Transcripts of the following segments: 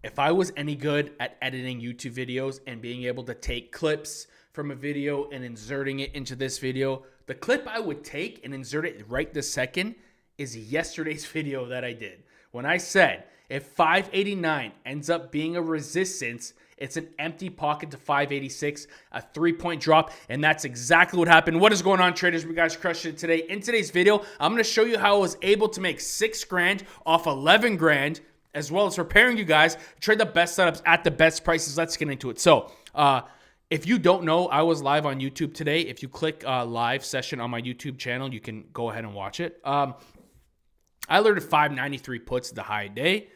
if I was any good at editing YouTube videos and being able to take clips from a video and inserting it into this video, the clip I would take and insert it right this second is yesterday's video that I did. When I said, if 589 ends up being a resistance, it's an empty pocket to 586, a 3-point drop, and that's exactly what happened. What is going on, traders? We guys crushed it today. In today's video, I'm going to show you how I was able to make 6 grand off 11 grand, as well as preparing you guys to trade the best setups at the best prices. Let's get into it. So, if you don't know, I was live on YouTube today. If you click live session on my YouTube channel, you can go ahead and watch it. I alerted 593 puts the high day.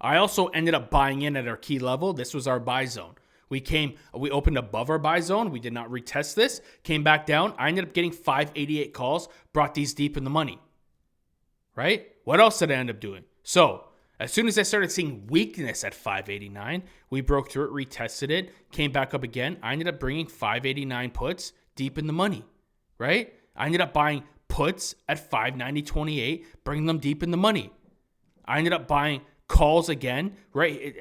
I also ended up buying in at our key level. This was our buy zone. We opened above our buy zone. We did not retest this. Came back down. I ended up getting 588 calls. Brought these deep in the money. Right? What else did I end up doing? So, as soon as I started seeing weakness at 589, we broke through it, retested it, came back up again. I ended up bringing 589 puts deep in the money. Right? I ended up buying puts at 590.28, bringing them deep in the money. I ended up buying calls again, right?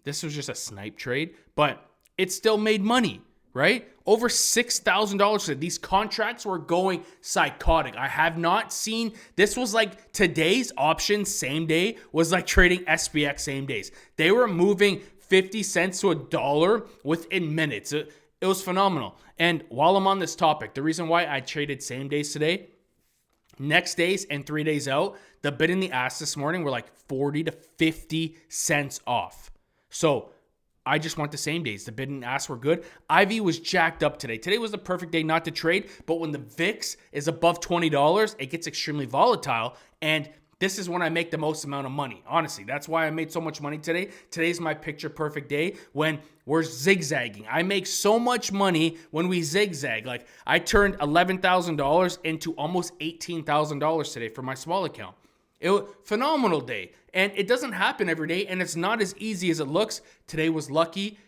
This was just a snipe trade, but it still made money, right? Over $6,000. These contracts were going psychotic. I have not seen, this was like today's options same day was like trading SPX same days. They were moving 50 cents to $1 within minutes. It was phenomenal. And while I'm on this topic, the reason why I traded same days today, next days and 3 days out, the bid and the ask this morning were like 40 to 50 cents off. So I just want the same days. The bid and ask were good. IV was jacked up today. Today was the perfect day not to trade, but when the VIX is above $20, it gets extremely volatile, and this is when I make the most amount of money. Honestly, that's why I made so much money today. Today's my picture perfect day when we're zigzagging. I make so much money when we zigzag. Like, I turned $11,000 into almost $18,000 today for my small account. It was a phenomenal day. And it doesn't happen every day, and it's not as easy as it looks. Today was lucky.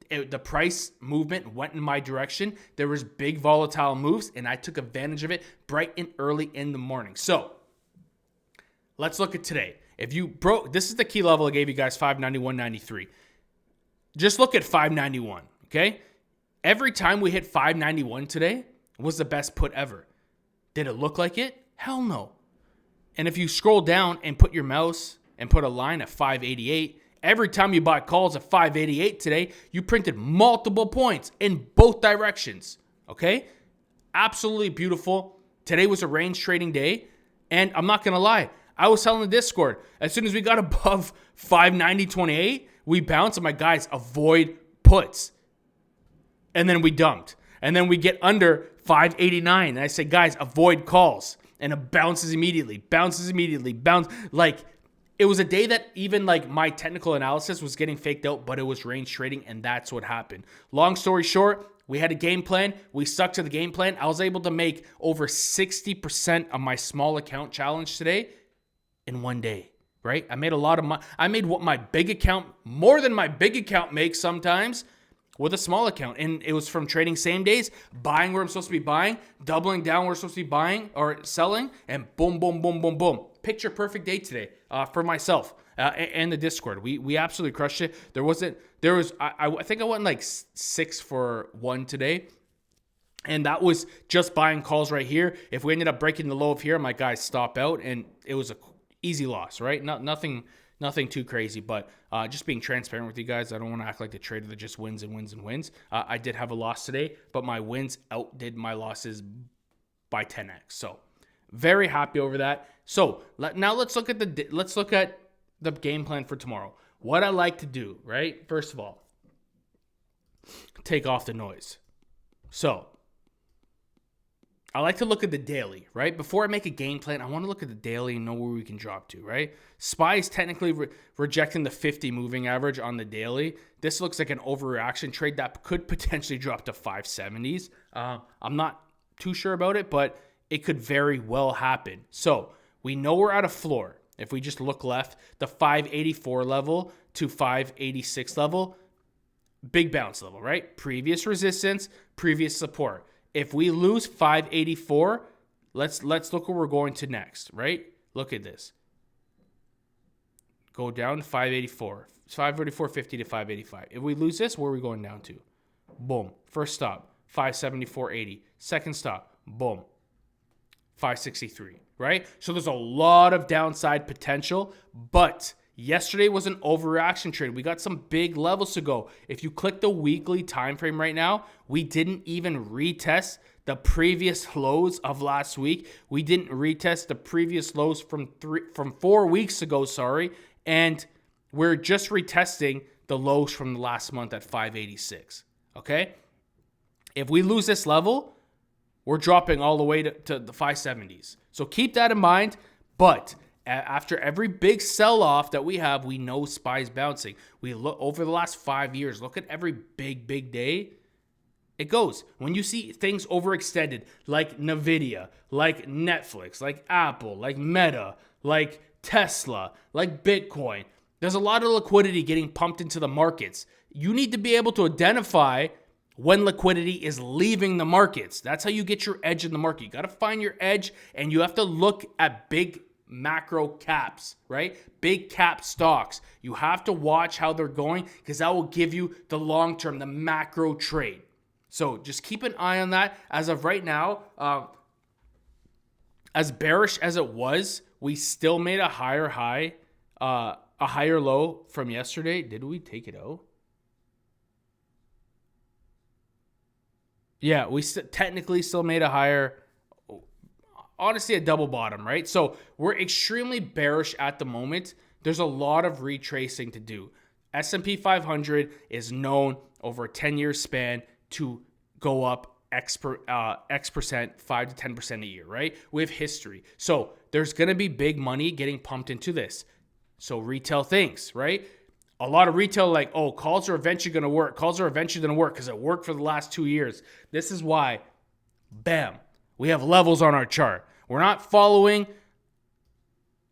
The price movement went in my direction. There was big volatile moves, and I took advantage of it bright and early in the morning. So, let's look at today. This is the key level I gave you guys, 591.93. Just look at 591, okay? Every time we hit 591 today was the best put ever. Did it look like it? Hell no. And if you scroll down and put your mouse and put a line at 588, every time you buy calls at 588 today, you printed multiple points in both directions, okay? Absolutely beautiful. Today was a range trading day, and I'm not going to lie. I was telling the Discord, as soon as we got above 590.28, we bounced. I'm like, guys, avoid puts. And then we dumped. And then we get under 589. And I say, guys, avoid calls. And it bounces immediately. Like, it was a day that even like my technical analysis was getting faked out, but it was range trading, and that's what happened. Long story short, we had a game plan. We stuck to the game plan. I was able to make over 60% of my small account challenge today in one day, right? I made a lot of money. I made what my big account, more than my big account makes sometimes with a small account. And it was from trading same days, buying where I'm supposed to be buying, doubling down where I'm supposed to be buying or selling, and boom, boom, boom, boom, boom. Picture perfect day today for myself and the Discord. We absolutely crushed it. I think I went like 6 for 1 today. And that was just buying calls right here. If we ended up breaking the low of here, I'm like, guys, stop out. And it was a easy loss, right? Nothing too crazy, but just being transparent with you guys. I don't want to act like the trader that just wins and wins and wins. I did have a loss today, but my wins outdid my losses by 10x. So very happy over that. So now let's look at the game plan for tomorrow. What I like to do, right? First of all, take off the noise. So I like to look at the daily, right? Before I make a game plan, I want to look at the daily and know where we can drop to, right? SPY is technically rejecting the 50 moving average on the daily. This looks like an overreaction trade that could potentially drop to 570s. I'm not too sure about it, but it could very well happen. So we know we're at a floor. If we just look left, the 584 level to 586 level, big bounce level, right? Previous resistance, previous support. If we lose 584, let's look where we're going to next, right? Look at this. go down to 584. 584.50 to 585. If we lose this, where are we going down to? Boom. First stop, 574.80. Second stop, boom, 563, right? So there's a lot of downside potential, but yesterday was an overreaction trade. We got some big levels to go. If you click the weekly time frame right now, we didn't even retest the previous lows of last week. We didn't retest the previous lows from 4 weeks ago, and we're just retesting the lows from the last month at 586, okay? If we lose this level, we're dropping all the way to the 570s. So keep that in mind, but after every big sell-off that we have, we know SPY's bouncing. We look over the last 5 years, look at every big day. It goes. When you see things overextended, like Nvidia, like Netflix, like Apple, like Meta, like Tesla, like Bitcoin, there's a lot of liquidity getting pumped into the markets. You need to be able to identify when liquidity is leaving the markets. That's how you get your edge in the market. You got to find your edge, and you have to look at big macro caps, right? Big cap stocks. You have to watch how they're going because that will give you the long term, the macro trade. So just keep an eye on that. As of right now, as bearish as it was, we still made a higher high, a higher low from yesterday. Did we take it out? Yeah, we technically still made a higher, honestly, a double bottom, right? So we're extremely bearish at the moment. There's a lot of retracing to do. S&P 500 is known over a 10-year span to go up X percent, 5 to 10% a year, right? We have history. So there's going to be big money getting pumped into this. So retail things, right? A lot of retail like, oh, calls are eventually going to work. Calls are eventually going to work because it worked for the last 2 years. This is why, bam, we have levels on our chart. We're not following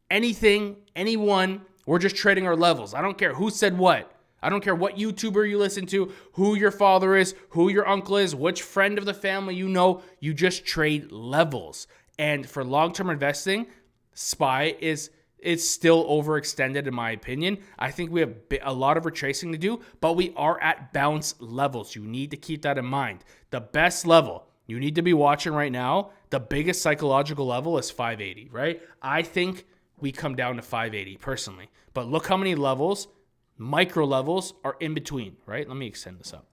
anything, anyone. We're just trading our levels. I don't care who said what. I don't care what YouTuber you listen to, who your father is, who your uncle is, which friend of the family you know. You just trade levels. And for long-term investing, SPY is still overextended in my opinion. I think we have a lot of retracing to do, but we are at bounce levels. You need to keep that in mind. The best level you need to be watching right now, the biggest psychological level is 580, right? I think we come down to 580 personally, but look how many levels, micro levels are in between, right? Let me extend this up.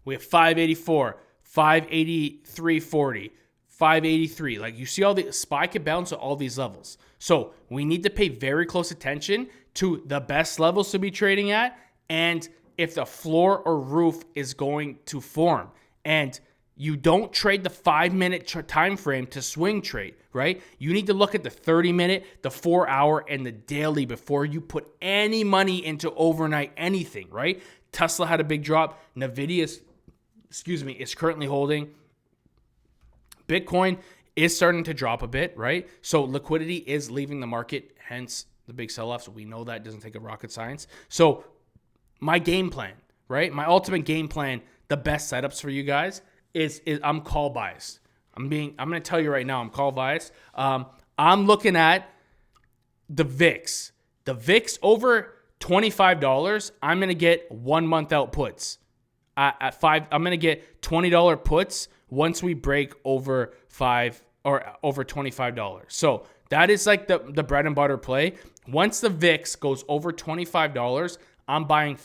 We have 584, 583.40, 583. Like you see all the SPY can bounce at all these levels. So we need to pay very close attention to the best levels to be trading at and if the floor or roof is going to form. And you don't trade the 5-minute time frame to swing trade, right? You need to look at the 30-minute, the 4-hour, and the daily before you put any money into overnight anything, right? Tesla had a big drop. Nvidia is currently holding. Bitcoin is starting to drop a bit, right? So liquidity is leaving the market, hence the big sell-offs. We know that doesn't take a rocket science. So my game plan, right? My ultimate game plan, the best setups for you guys is I'm call biased. I'm going to tell you right now, I'm call biased. I'm looking at the VIX. The VIX over $25, I'm going to get 1 month out puts. At $5, I'm going to get $20 puts once we break over $5 or over $25. So that is like the bread and butter play. Once the VIX goes over $25, I'm buying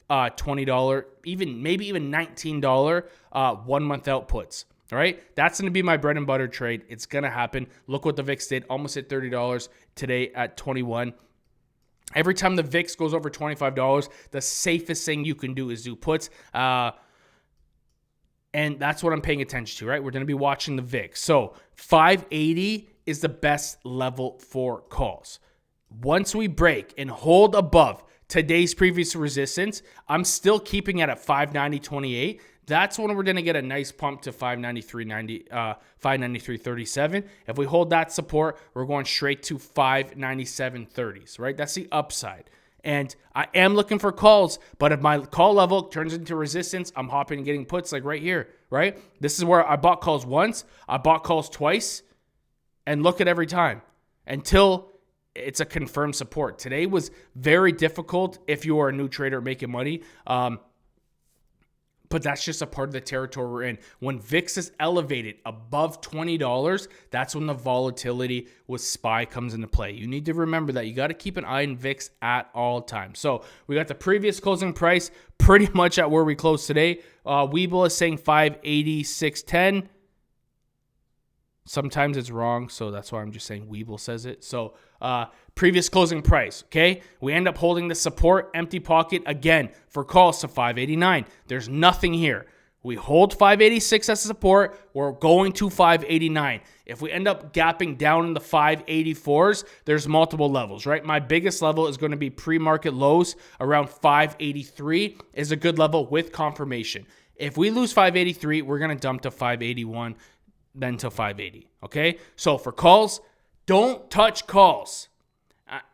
$20, maybe even $19 1 month out puts. All right, that's going to be my bread and butter trade. It's going to happen. Look what the VIX did, almost at $30 today at 21. Every time the VIX goes over $25, the safest thing you can do is do puts. And that's what I'm paying attention to, right? We're going to be watching the VIX. So 580 is the best level for calls. Once we break and hold above today's previous resistance, I'm still keeping it at 590.28. That's when we're going to get a nice pump to 593.90, 593.37. If we hold that support, we're going straight to 597.30s, right? That's the upside. And I am looking for calls, but if my call level turns into resistance, I'm hopping and getting puts like right here, right? This is where I bought calls once, I bought calls twice, and look at every time until it's a confirmed support. Today was very difficult if you are a new trader making money. But that's just a part of the territory we're in. When VIX is elevated above $20, that's when the volatility with SPY comes into play. You need to remember that. You got to keep an eye on VIX at all times. So we got the previous closing price pretty much at where we closed today. Webull is saying 586.10. Sometimes it's wrong, so that's why I'm just saying Webull says it. So previous closing price, okay? We end up holding the support, empty pocket, again, for calls to 589. There's nothing here. We hold 586 as support. We're going to 589. If we end up gapping down in the 584s, there's multiple levels, right? My biggest level is going to be pre-market lows around 583 is a good level with confirmation. If we lose 583, we're going to dump to 581. Then to 580, okay? So for calls, don't touch calls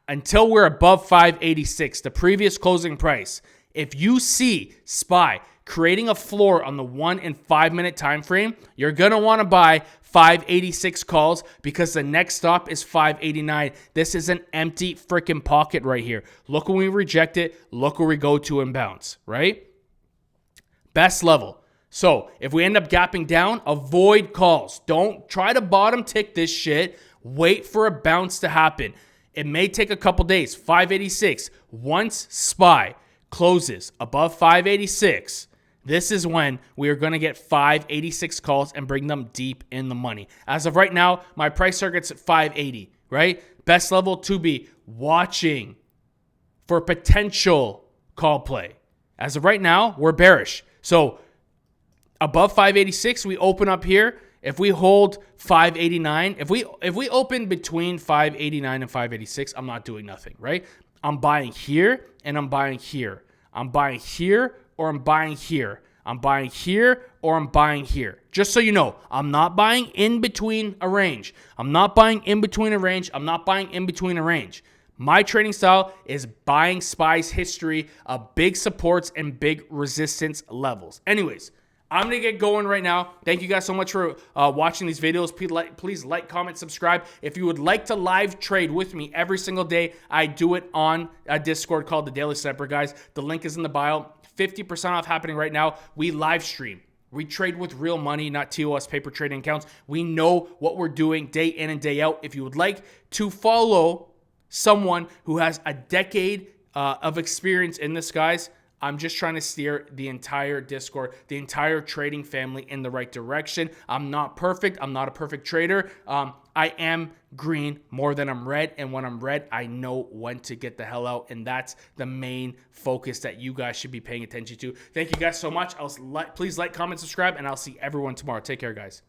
until we're above 586, the previous closing price. If you see SPY creating a floor on the 1 and 5 minute time frame, you're going to want to buy 586 calls because the next stop is 589. This is an empty freaking pocket right here. Look when we reject it. Look where we go to and bounce, right? Best level. So if we end up gapping down, avoid calls. Don't try to bottom tick this shit. Wait for a bounce to happen. It may take a couple days. 586. Once SPY closes above 586, this is when we are going to get 586 calls and bring them deep in the money. As of right now, my price target's at 580, right? Best level to be watching for potential call play. As of right now, we're bearish. So above 586, we open up here. If we hold 589, if we open between 589 and 586, I'm not doing nothing, right? I'm buying here and I'm buying here. I'm buying here or I'm buying here. I'm buying here or I'm buying here. Just so you know, I'm not buying in between a range. I'm not buying in between a range. I'm not buying in between a range. My trading style is buying SPY's history of big supports and big resistance levels. Anyways, I'm going to get going right now. Thank you guys so much for watching these videos. Please like, comment, subscribe. If you would like to live trade with me every single day, I do it on a Discord called The Daily Sniper, guys. The link is in the bio. 50% off happening right now. We live stream. We trade with real money, not TOS paper trading accounts. We know what we're doing day in and day out. If you would like to follow someone who has a decade of experience in this, guys, I'm just trying to steer the entire Discord, the entire trading family in the right direction. I'm not perfect. I'm not a perfect trader. I am green more than I'm red. And when I'm red, I know when to get the hell out. And that's the main focus that you guys should be paying attention to. Thank you guys so much. Please like, comment, subscribe, and I'll see everyone tomorrow. Take care, guys.